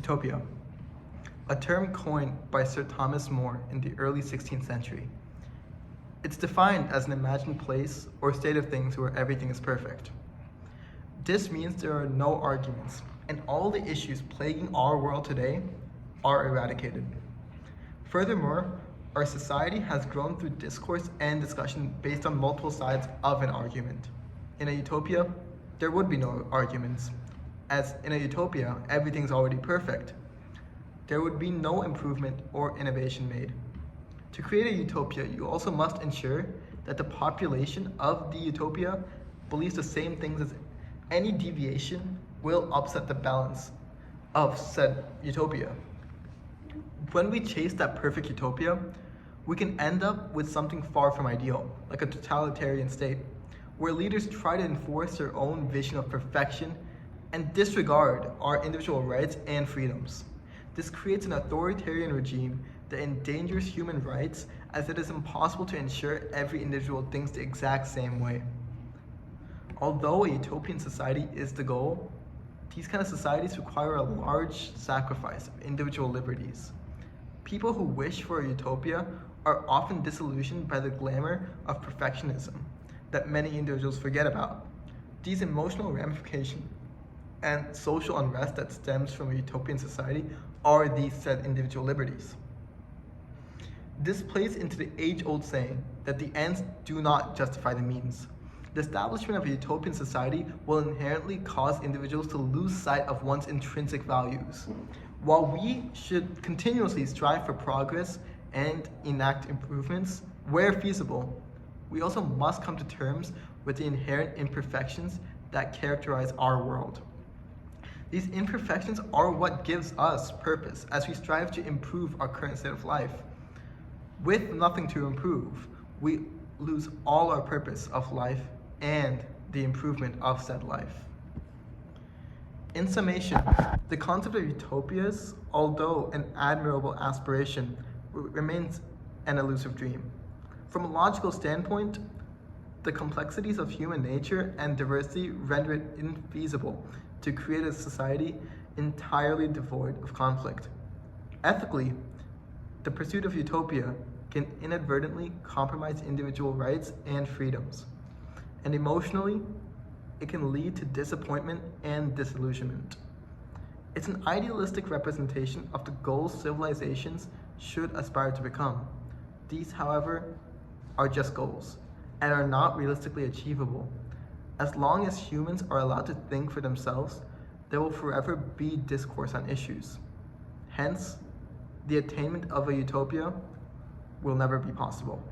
Utopia, a term coined by Sir Thomas More in the early 16th century. It's defined as an imagined place or state of things where everything is perfect. This means there are no arguments, and all the issues plaguing our world today are eradicated. Furthermore, our society has grown through discourse and discussion based on multiple sides of an argument. In a utopia, there would be no arguments, as in a utopia, everything's already perfect. There would be no improvement or innovation made. To create a utopia, you also must ensure that the population of the utopia believes the same things as any deviation will upset the balance of said utopia. When we chase that perfect utopia, we can end up with something far from ideal, like a totalitarian state, where leaders try to enforce their own vision of perfection and disregard our individual rights and freedoms. This creates an authoritarian regime that endangers human rights, as it is impossible to ensure every individual thinks the exact same way. Although a utopian society is the goal, these kind of societies require a large sacrifice of individual liberties. People who wish for a utopia are often disillusioned by the glamour of perfectionism that many individuals forget about. These emotional ramifications and social unrest that stems from a utopian society are these said individual liberties. This plays into the age-old saying that the ends do not justify the means. The establishment of a utopian society will inherently cause individuals to lose sight of one's intrinsic values. While we should continuously strive for progress and enact improvements where feasible, we also must come to terms with the inherent imperfections that characterize our world. These imperfections are what gives us purpose as we strive to improve our current state of life. With nothing to improve, we lose all our purpose of life and the improvement of said life. In summation, the concept of utopias, although an admirable aspiration, remains an elusive dream. From a logical standpoint, the complexities of human nature and diversity render it infeasible to create a society entirely devoid of conflict. Ethically, the pursuit of utopia can inadvertently compromise individual rights and freedoms. And emotionally, it can lead to disappointment and disillusionment. It's an idealistic representation of the goals civilizations should aspire to become. These, however, are just goals and are not realistically achievable. As long as humans are allowed to think for themselves, there will forever be discourse on issues. Hence, the attainment of a utopia will never be possible.